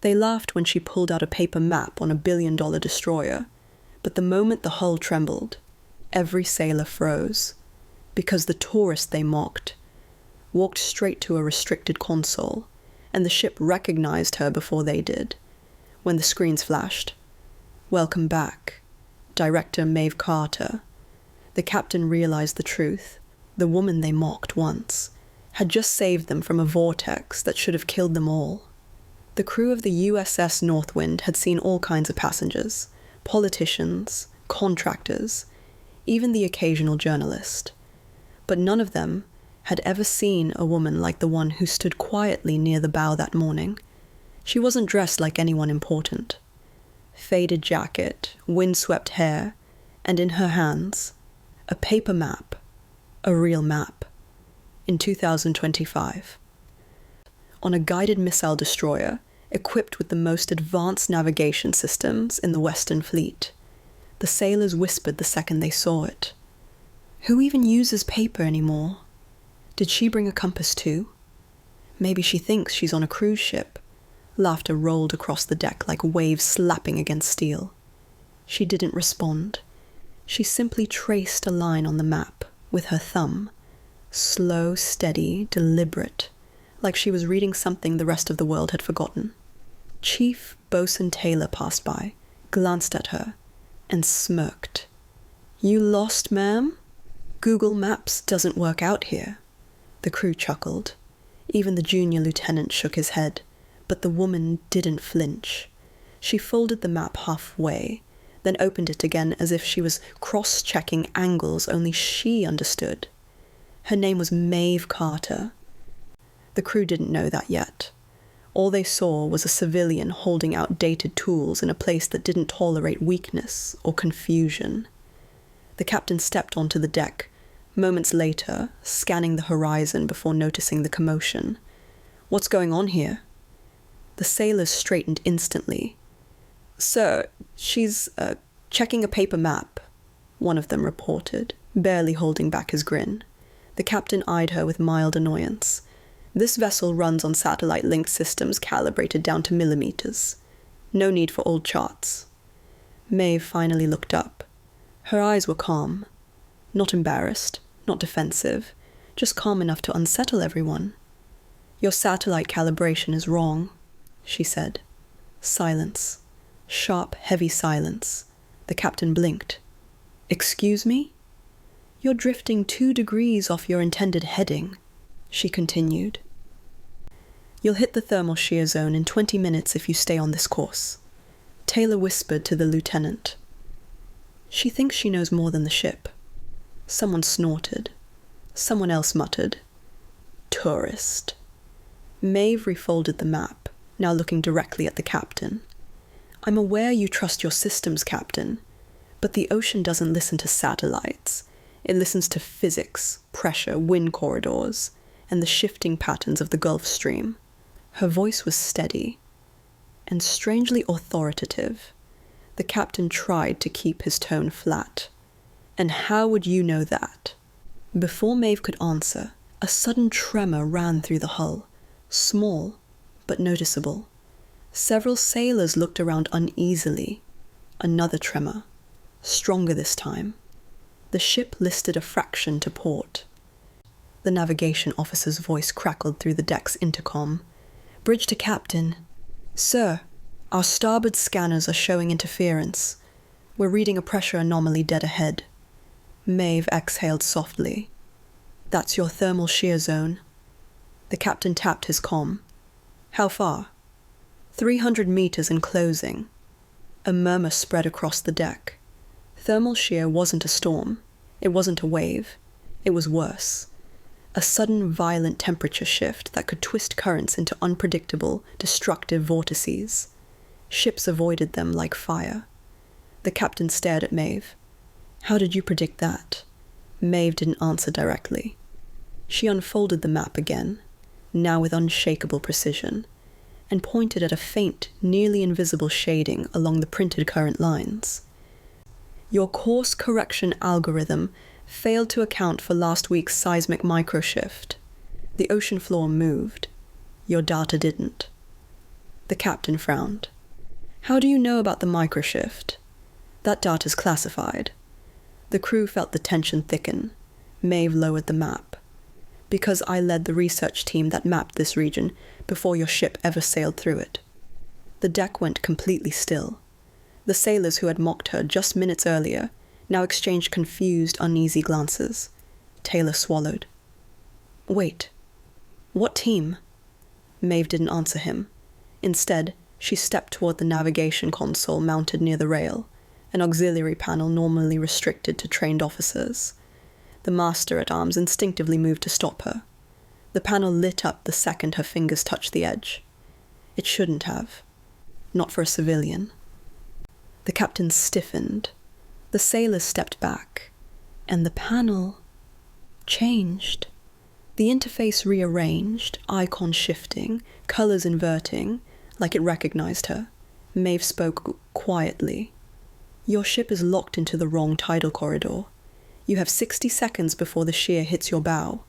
They laughed when she pulled out a paper map on a billion-dollar destroyer, but the moment the hull trembled, every sailor froze, because the tourist they mocked walked straight to a restricted console, and the ship recognized her before they did. When the screens flashed, "Welcome back, Director Maeve Carter," the captain realized the truth. The woman they mocked once had just saved them from a vortex that should have killed them all. The crew of the USS Northwind had seen all kinds of passengers, politicians, contractors, even the occasional journalist. But none of them had ever seen a woman like the one who stood quietly near the bow that morning. She wasn't dressed like anyone important. Faded jacket, windswept hair, and in her hands, a paper map, a real map, in 2025. On a guided missile destroyer, equipped with the most advanced navigation systems in the Western Fleet. The sailors whispered the second they saw it. Who even uses paper anymore? Did she bring a compass too? Maybe she thinks she's on a cruise ship. Laughter rolled across the deck like waves slapping against steel. She didn't respond. She simply traced a line on the map with her thumb. Slow, steady, deliberate, like she was reading something the rest of the world had forgotten. Chief Bosun Taylor passed by, glanced at her, and smirked. "You lost, ma'am? Google Maps doesn't work out here." The crew chuckled. Even the junior lieutenant shook his head, but the woman didn't flinch. She folded the map halfway, then opened it again as if she was cross-checking angles only she understood. Her name was Maeve Carter. The crew didn't know that yet. All they saw was a civilian holding outdated tools in a place that didn't tolerate weakness or confusion. The captain stepped onto the deck, moments later, scanning the horizon before noticing the commotion. "What's going on here?" The sailors straightened instantly. "Sir, she's checking a paper map," one of them reported, barely holding back his grin. The captain eyed her with mild annoyance. "This vessel runs on satellite link systems calibrated down to millimeters. No need for old charts." Maeve finally looked up. Her eyes were calm. Not embarrassed, not defensive, just calm enough to unsettle everyone. "Your satellite calibration is wrong," she said. Silence. Sharp, heavy silence. The captain blinked. "Excuse me?" "You're drifting 2 degrees off your intended heading," she continued. "You'll hit the thermal shear zone in 20 minutes if you stay on this course." Taylor whispered to the lieutenant. "She thinks she knows more than the ship." Someone snorted. Someone else muttered, "Tourist." Maeve refolded the map, now looking directly at the captain. "I'm aware you trust your systems, Captain, but the ocean doesn't listen to satellites. It listens to physics, pressure, wind corridors, and the shifting patterns of the Gulf Stream." Her voice was steady and strangely authoritative. The captain tried to keep his tone flat. "And how would you know that?" Before Maeve could answer, a sudden tremor ran through the hull, small but noticeable. Several sailors looked around uneasily. Another tremor, stronger this time. The ship listed a fraction to port. The navigation officer's voice crackled through the deck's intercom. "Bridge to captain. Sir, our starboard scanners are showing interference. We're reading a pressure anomaly dead ahead." Maeve exhaled softly. "That's your thermal shear zone." The captain tapped his comm. "How far?" 300 meters and closing." A murmur spread across the deck. Thermal shear wasn't a storm. It wasn't a wave. It was worse. A sudden violent temperature shift that could twist currents into unpredictable, destructive vortices. Ships avoided them like fire. The captain stared at Maeve. "How did you predict that?" Maeve didn't answer directly. She unfolded the map again, now with unshakable precision, and pointed at a faint, nearly invisible shading along the printed current lines. "Your course correction algorithm failed to account for last week's seismic microshift. The ocean floor moved. Your data didn't." The The captain frowned. How do you know about the microshift? That data's classified. The crew felt the tension thicken. Maeve lowered the map. Because I led the research team that mapped this region before your ship ever sailed through it. The deck went completely still. The sailors who had mocked her just minutes earlier now exchanged confused, uneasy glances. Taylor swallowed. Wait. What team? Maeve didn't answer him. Instead, she stepped toward the navigation console mounted near the rail, an auxiliary panel normally restricted to trained officers. The master-at-arms instinctively moved to stop her. The panel lit up the second her fingers touched the edge. It shouldn't have. Not for a civilian. The captain stiffened. The sailors stepped back, and the panel changed. The interface rearranged, icons shifting, colors inverting, like it recognized her. Maeve spoke quietly. Your ship is locked into the wrong tidal corridor. You have 60 seconds before the shear hits your bow.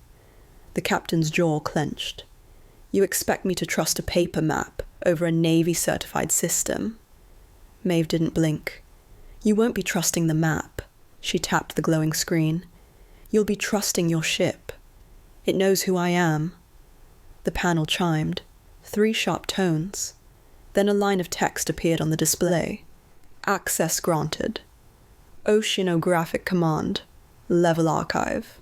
The captain's jaw clenched. You expect me to trust a paper map over a Navy-certified system? Maeve didn't blink. You won't be trusting the map. She tapped the glowing screen. You'll be trusting your ship. It knows who I am. The panel chimed. 3 sharp tones. Then a line of text appeared on the display. Access granted. Oceanographic command. Level archive.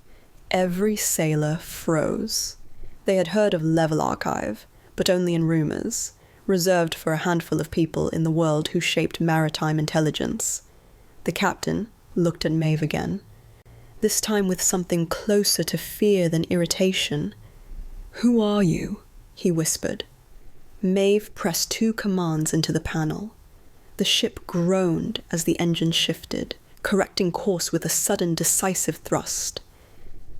Every sailor froze. They had heard of level archive, but only in rumors, reserved for a handful of people in the world who shaped maritime intelligence. The captain looked at Maeve again, this time with something closer to fear than irritation. Who are you? He whispered. Maeve pressed 2 commands into the panel. The ship groaned as the engine shifted, correcting course with a sudden decisive thrust.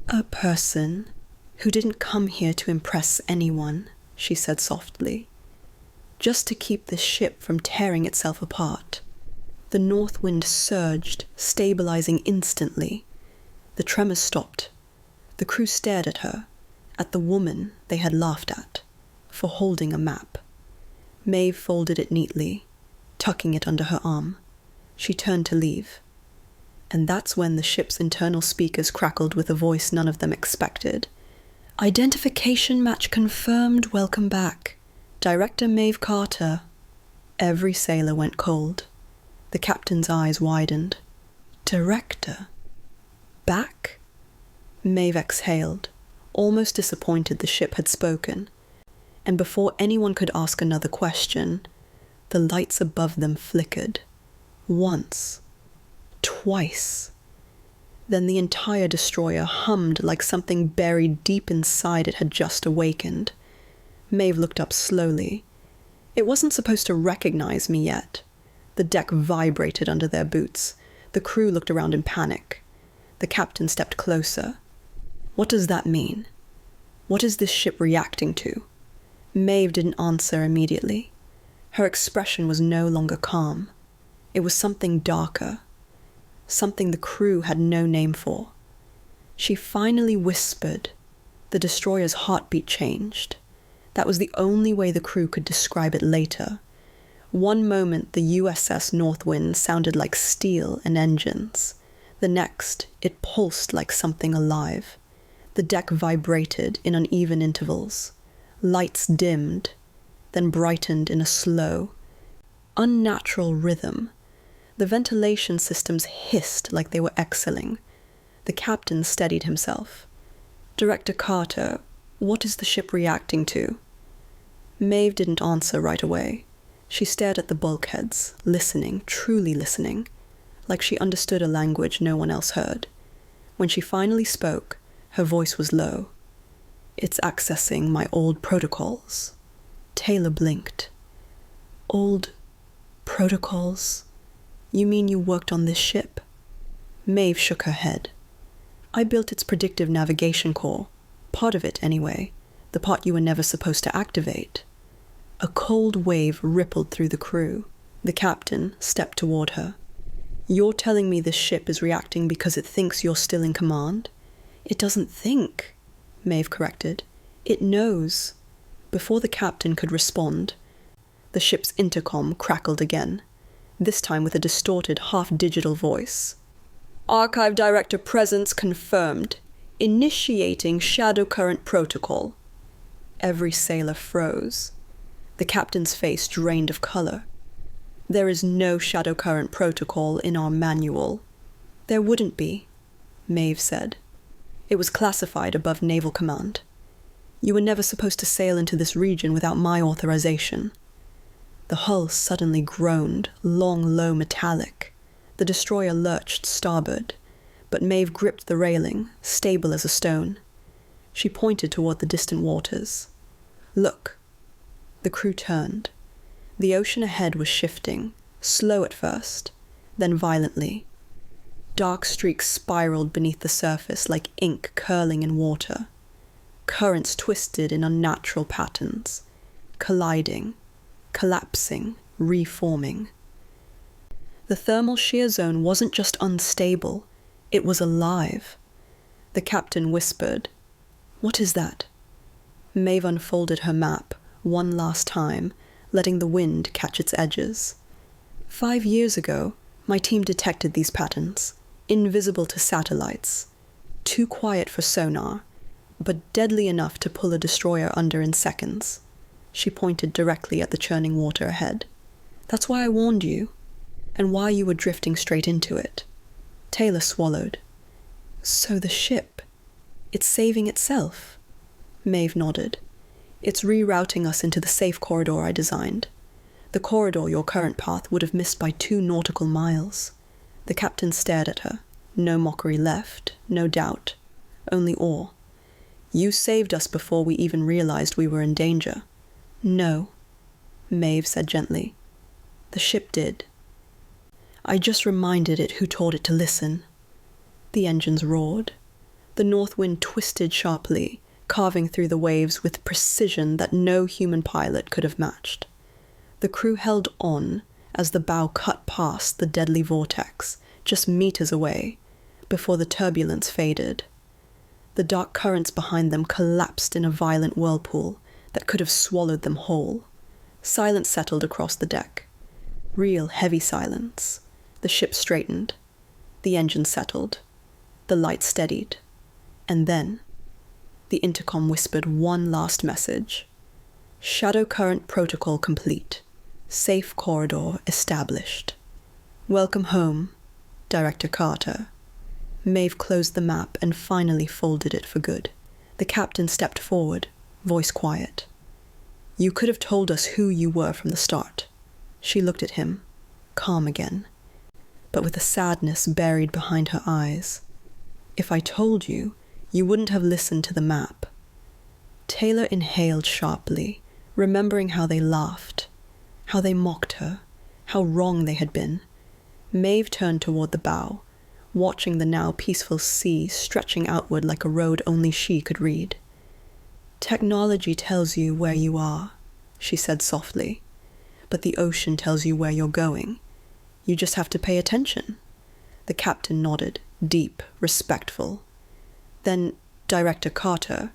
A person who didn't come here to impress anyone, she said softly. Just to keep this ship from tearing itself apart. The north wind surged, stabilizing instantly. The tremors stopped. The crew stared at her, at the woman they had laughed at, for holding a map. Maeve folded it neatly, tucking it under her arm. She turned to leave. And that's when the ship's internal speakers crackled with a voice none of them expected. Identification match confirmed, welcome back. Director Maeve Carter. Every sailor went cold. The captain's eyes widened. Director? Back? Maeve exhaled, almost disappointed the ship had spoken. And before anyone could ask another question, the lights above them flickered. Once. Twice. Then the entire destroyer hummed like something buried deep inside it had just awakened. Maeve looked up slowly. It wasn't supposed to recognize me yet. The deck vibrated under their boots. The crew looked around in panic. The captain stepped closer. What does that mean? What is this ship reacting to? Maeve didn't answer immediately. Her expression was no longer calm. It was something darker. Something the crew had no name for. She finally whispered. The destroyer's heartbeat changed. That was the only way the crew could describe it later. One moment the USS Northwind sounded like steel and engines. The next, it pulsed like something alive. The deck vibrated in uneven intervals. Lights dimmed, then brightened in a slow, unnatural rhythm. The ventilation systems hissed like they were exhaling. The captain steadied himself. Director Carter, what is the ship reacting to? Maeve didn't answer right away. She stared at the bulkheads, listening, truly listening, like she understood a language no one else heard. When she finally spoke, her voice was low. It's accessing my old protocols. Taylor blinked. Old protocols? You mean you worked on this ship? Maeve shook her head. I built its predictive navigation core. Part of it, anyway. The part you were never supposed to activate. A cold wave rippled through the crew. The captain stepped toward her. You're telling me this ship is reacting because it thinks you're still in command? It doesn't think, Maeve corrected. It knows. Before the captain could respond, The ship's intercom crackled again, this time with a distorted, half-digital voice. Archive Director presence confirmed. Initiating shadow current protocol. Every sailor froze. The captain's face drained of color. There is no shadow current protocol in our manual. There wouldn't be, Maeve said. It was classified above Naval Command. You were never supposed to sail into this region without my authorization. The hull suddenly groaned, long, low, metallic. The destroyer lurched starboard, but Maeve gripped the railing, stable as a stone. She pointed toward the distant waters. Look. The crew turned. The ocean ahead was shifting, slow at first, then violently. Dark streaks spiraled beneath the surface like ink curling in water. Currents twisted in unnatural patterns, colliding, collapsing, reforming. The thermal shear zone wasn't just unstable, it was alive. The captain whispered, "What is that?" Maeve unfolded her map, one last time, letting the wind catch its edges. 5 years ago, my team detected these patterns, invisible to satellites, too quiet for sonar, but deadly enough to pull a destroyer under in seconds. She pointed directly at the churning water ahead. That's why I warned you, and why you were drifting straight into it. Taylor swallowed. So the ship, it's saving itself? Maeve nodded. It's rerouting us into the safe corridor I designed. The corridor your current path would have missed by 2 nautical miles. The captain stared at her. No mockery left, no doubt, only awe. You saved us before we even realized we were in danger. No, Maeve said gently. The ship did. I just reminded it who taught it to listen. The engines roared. The north wind twisted sharply, carving through the waves with precision that no human pilot could have matched. The crew held on as the bow cut past the deadly vortex, just meters away, before the turbulence faded. The dark currents behind them collapsed in a violent whirlpool that could have swallowed them whole. Silence settled across the deck. Real heavy silence. The ship straightened. The engine settled. The light steadied. And then, the intercom whispered one last message. Shadow current protocol complete. Safe corridor established. Welcome home, Director Carter. Maeve closed the map and finally folded it for good. The captain stepped forward, voice quiet. You could have told us who you were from the start. She looked at him, calm again, but with a sadness buried behind her eyes. If I told you, you wouldn't have listened to the map. Taylor inhaled sharply, remembering how they laughed, how they mocked her, how wrong they had been. Maeve turned toward the bow, watching the now peaceful sea stretching outward like a road only she could read. Technology tells you where you are, she said softly, but the ocean tells you where you're going. You just have to pay attention. The captain nodded, deep, respectful. Then, Director Carter,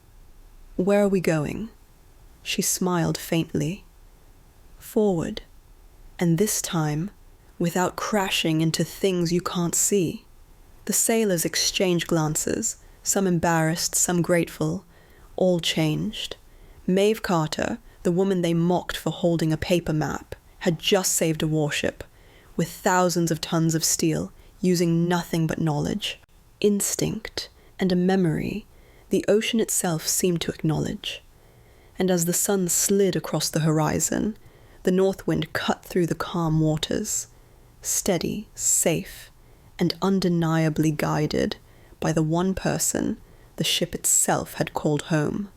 where are we going? She smiled faintly. Forward, and this time, without crashing into things you can't see. The sailors exchanged glances, some embarrassed, some grateful, all changed. Maeve Carter, the woman they mocked for holding a paper map, had just saved a warship, with thousands of tons of steel, using nothing but knowledge, instinct, and a memory the ocean itself seemed to acknowledge. And as the sun slid across the horizon, the north wind cut through the calm waters, steady, safe, and undeniably guided by the one person the ship itself had called home.